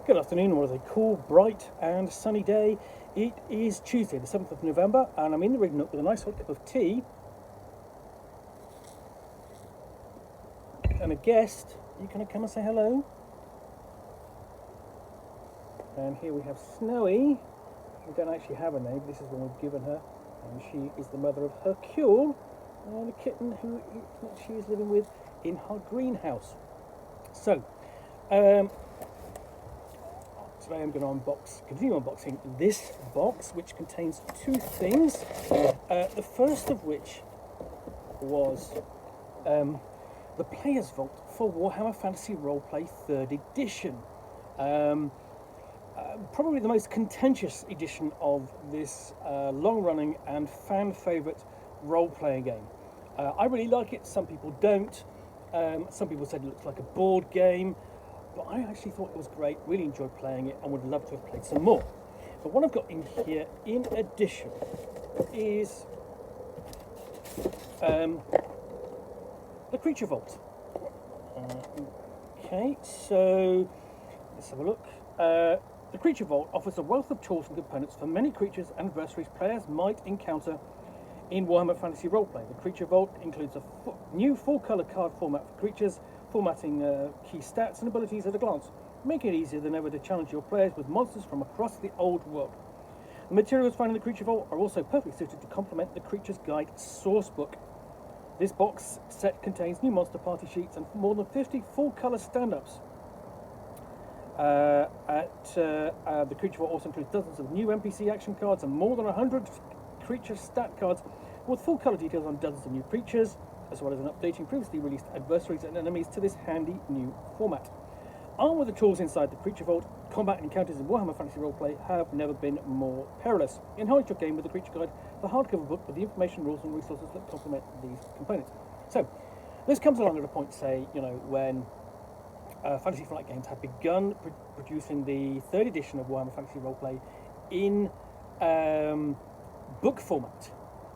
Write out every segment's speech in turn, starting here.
Good afternoon, what is a cool, bright and sunny day. It is Tuesday the 7th of November and I'm in the Nook with a nice hot cup of tea and a guest. You gonna come and say hello? And here we have Snowy. We don't actually have a name, but this is one we've given her, and she is the mother of Hercule and a kitten who she is living with in her greenhouse. So today I'm going to continue unboxing this box, which contains two things. The first of which was the Player's Vault for Warhammer Fantasy Roleplay 3rd edition. Probably the most contentious edition of this long-running and fan-favourite role-playing game. I really like it, some people don't. Some people said it looks like a board game. But I actually thought it was great, really enjoyed playing it and would love to have played some more. But what I've got in here, in addition, is the Creature Vault. Okay, so let's have a look. The Creature Vault offers a wealth of tools and components for many creatures and adversaries players might encounter in Warhammer Fantasy Roleplay. The Creature Vault includes a new 4-colour card format for creatures, formatting key stats and abilities at a glance, making it easier than ever to challenge your players with monsters from across the old world. The materials found in the Creature Vault are also perfectly suited to complement the Creature's Guide sourcebook. This box set contains new monster party sheets and more than 50 full-colour stand-ups. The Creature Vault also includes dozens of new NPC action cards and more than 100 creature stat cards with full-colour details on dozens of new creatures, as well as an updating previously released adversaries and enemies to this handy new format. Armed with the tools inside the Creature Vault, combat encounters in Warhammer Fantasy Roleplay have never been more perilous. Enhance your game with the Creature Guide, the hardcover book with the information, rules and resources that complement these components. So, this comes along at a point, say, when Fantasy Flight Games have begun producing the 3rd edition of Warhammer Fantasy Roleplay in book format.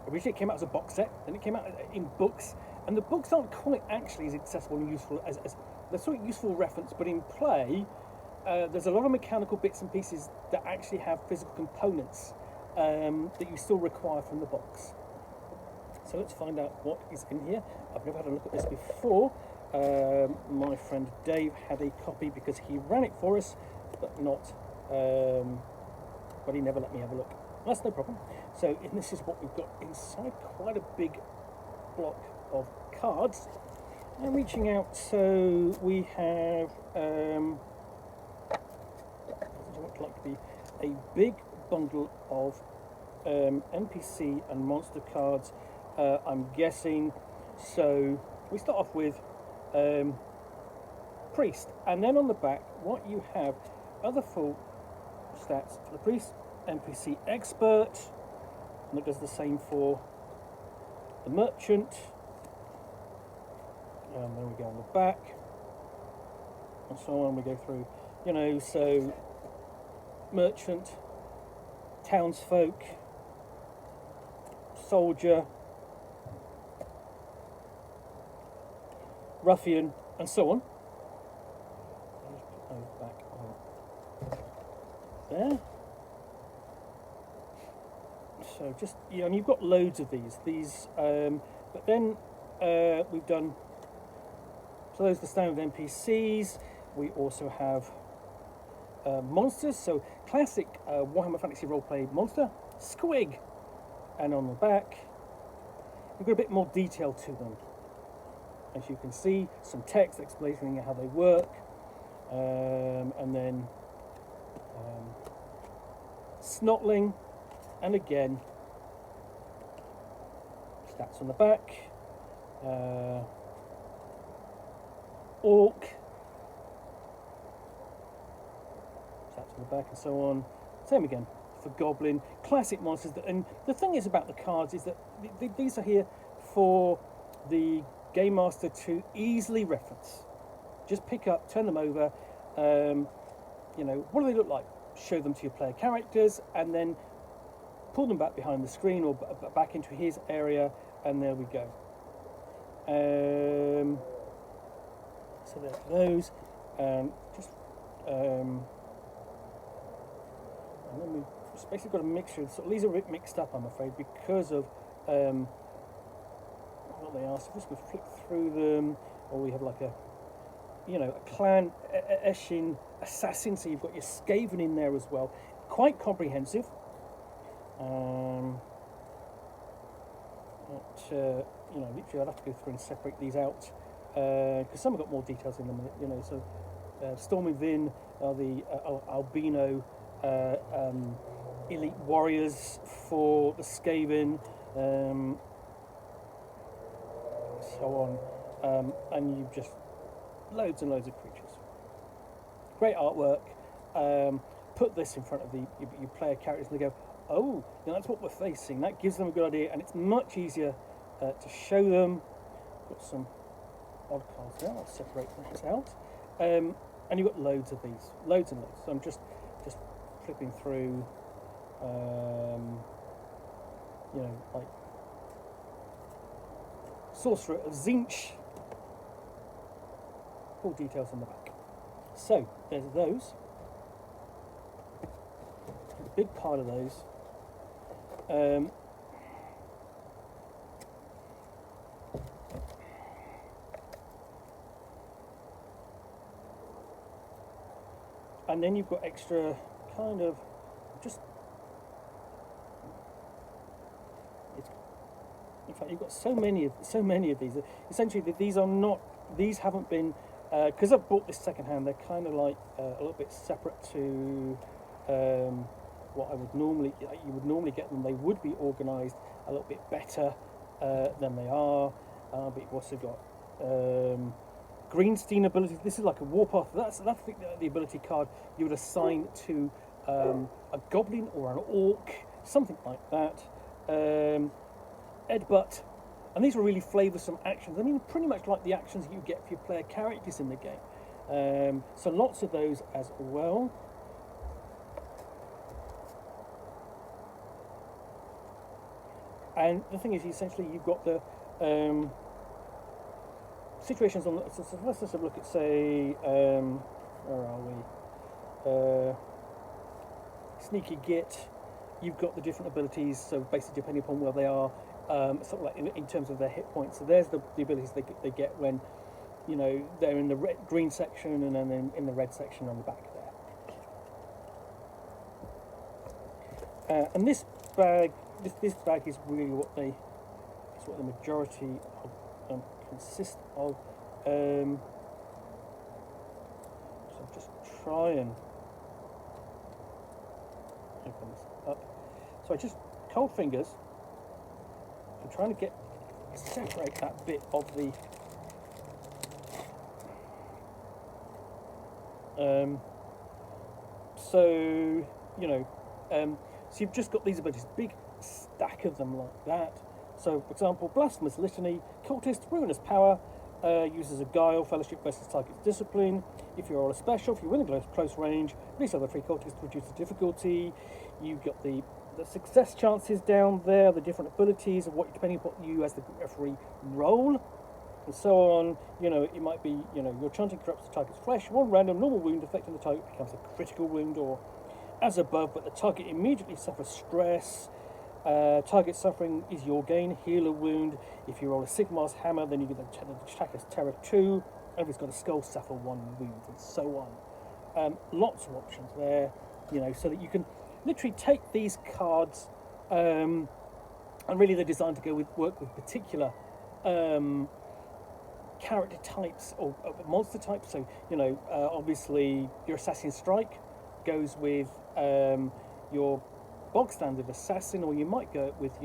Originally it came out as a box set, then it came out in books, and the books aren't quite actually as accessible and useful as they're sort of useful reference, but in play there's a lot of mechanical bits and pieces that actually have physical components that you still require from the box. So let's find out what is in here. I've never had a look at this before. My friend Dave had a copy because he ran it for us, but he never let me have a look. That's no problem. So this is what we've got inside, quite a big block of cards. And reaching out, so we have what would like to be a big bundle of NPC and monster cards, I'm guessing. So we start off with Priest, and then on the back what you have are the full stats for the Priest. NPC Expert, and it does the same for the Merchant, and then we go on the back and so on. We go through, so Merchant, Townsfolk, Soldier, Ruffian, and so on. I'll just put those back on there. So just, and you've got loads of these, but then we've done, so those are the standard NPCs. We also have monsters, so classic Warhammer Fantasy Roleplay monster, Squig, and on the back we've got a bit more detail to them. As you can see, some text explaining how they work, and then Snotling, and again stats on the back, Orc, stats on the back, and so on. Same again for Goblin, classic monsters. And the thing is about the cards is that these are here for the Game Master to easily reference. Just pick up, turn them over, what do they look like? Show them to your player characters, and then pull them back behind the screen or back into his area, and there we go. So there's those. Just And then we've basically got a mixture. So these are a bit mixed up, I'm afraid, because of what they are. So just we flick through them, or we have like a clan Eshin assassin. So you've got your Skaven in there as well. Quite comprehensive. Literally I'd have to go through and separate these out because some have got more details in them. So Storming Vin are the albino elite warriors for the Skaven, so on, and you've just loads and loads of creatures. Great artwork. Put this in front of your player characters, and they go, "Oh, that's what we're facing." That gives them a good idea, and it's much easier to show them. Got some odd cards there. I'll separate those out. And you've got loads of these, loads and loads. So I'm just flipping through, like Sorcerer of Zinch. Full details on the back. So there's those. A big pile of those. And then you've got extra kind of in fact you've got so many of these. Essentially these haven't been because I've bought this second hand. They're kind of like a little bit separate to what you would normally get them. They would be organised a little bit better than they are, but you've also got Greenstein abilities. This is like a warpath. That's the ability card you would assign to a goblin or an orc, something like that. Edbutt, and these are really flavoursome actions. I mean, pretty much like the actions you get for your player characters in the game. So lots of those as well. And the thing is, essentially, you've got the situations on. So let's just have a look at, say, where are we? Sneaky Git. You've got the different abilities. So basically, depending upon where they are, sort of like in terms of their hit points. So there's the abilities they get when they're in the green section, and then in the red section on the back there. And this bag is really what the majority consist of. So I'll just try and open this up. So I just cold fingers. I'm trying to separate that bit of the so you've just got these abilities, big stack of them like that. So, for example, Blasphemous Litany, Cultist, Ruinous Power, uses a Guile, Fellowship versus target's Discipline. If you roll a special, if you win a close range, release other 3 cultists to reduce the difficulty. You've got the success chances down there, the different abilities of what, depending upon what you as the referee roll, and so on. It might be, your chanting corrupts the target's flesh. One random normal wound affecting the target becomes a critical wound, or as above, but the target immediately suffers stress. Target suffering is your gain. Healer wound. If you roll a Sigmar's Hammer, then you get the attacker's Terror 2. And if it's got a skull, suffer 1 wound, and so on. Lots of options there, so that you can literally take these cards, and really they're designed to work with particular character types or monster types. So obviously your Assassin Strike goes with your bog standard assassin, or you might go with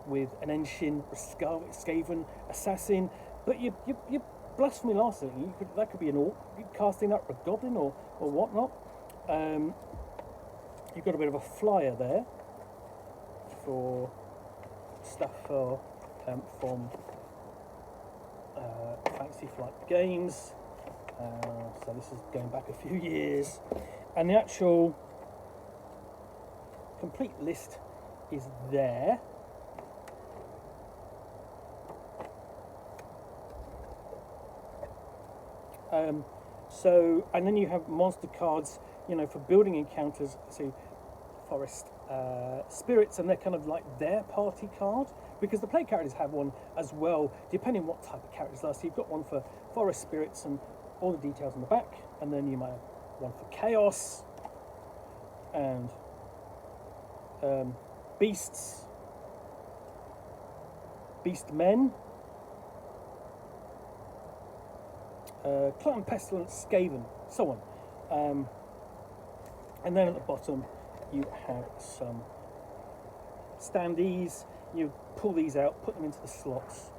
with an Enshin Skaven assassin. But you Blasphemy Larceny, that could be an orc casting that, or a goblin, or whatnot. You've got a bit of a flyer there for stuff from Fantasy Flight Games. So this is going back a few years, and the actual complete list is there. So, and then you have monster cards, for building encounters. So forest spirits, and they're kind of like their party card, because the player characters have one as well, depending on what type of characters are. So you've got one for forest spirits and all the details on the back, and then you might have one for chaos and beasts, beast men, Clan Pestilence, Skaven, so on. And then at the bottom you have some standees. You pull these out, put them into the slots,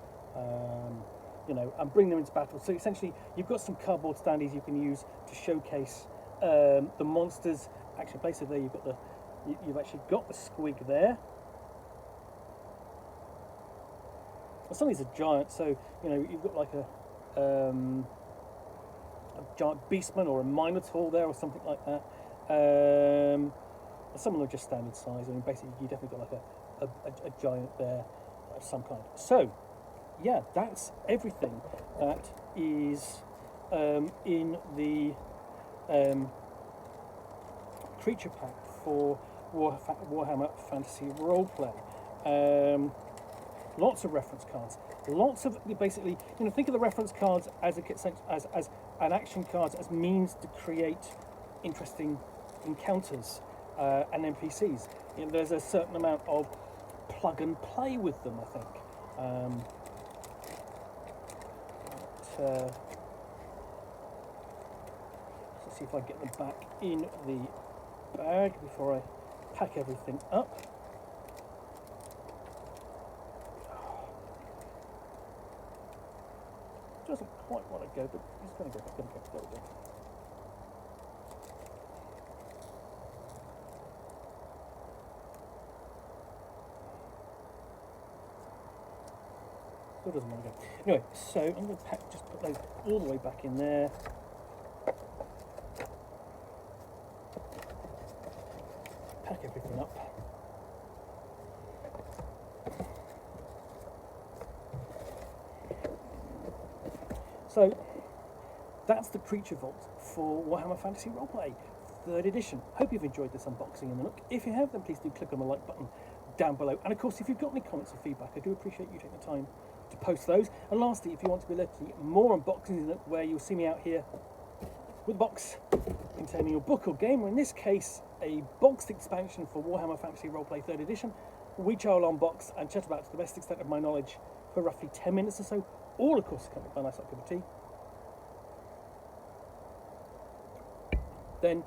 you know, and bring them into battle. So essentially you've got some cardboard standees you can use to showcase the monsters. Actually, basically there you've actually got the squig there. Well, some of these are giant, so you know you've got like a giant beastman or a minotaur there or something like that. Some of them are just standard size. I mean, basically you definitely got like a giant there of some kind. So yeah, that's everything that is in the creature pack for Warhammer Fantasy Roleplay. Lots of reference cards, lots of, basically, you know, think of the reference cards as an action cards as means to create interesting encounters and NPCs. You know, there's a certain amount of plug and play with them, I think. Let's see if I get them back in the bag before I pack everything up. Doesn't quite want to go, but he's going to go. There we go. Still doesn't want to go. Anyway, so I'm going to just put those all the way back in there. Pack everything up. So that's the Creature Vault for Warhammer Fantasy Roleplay 3rd edition. Hope you've enjoyed this unboxing in the Nook. If you have, then please do click on the like button down below. And of course, if you've got any comments or feedback, I do appreciate you taking the time to post those. And lastly, if you want to be led to more unboxings in the Nook, where you'll see me out here with a box containing a book or game, or in this case, a boxed expansion for Warhammer Fantasy Roleplay 3rd edition, which I'll unbox and chat about to the best extent of my knowledge for roughly 10 minutes or so. All, of course, accompanied by a nice cup of tea. Then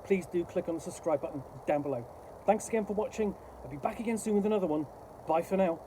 please do click on the subscribe button down below. Thanks again for watching. I'll be back again soon with another one. Bye for now.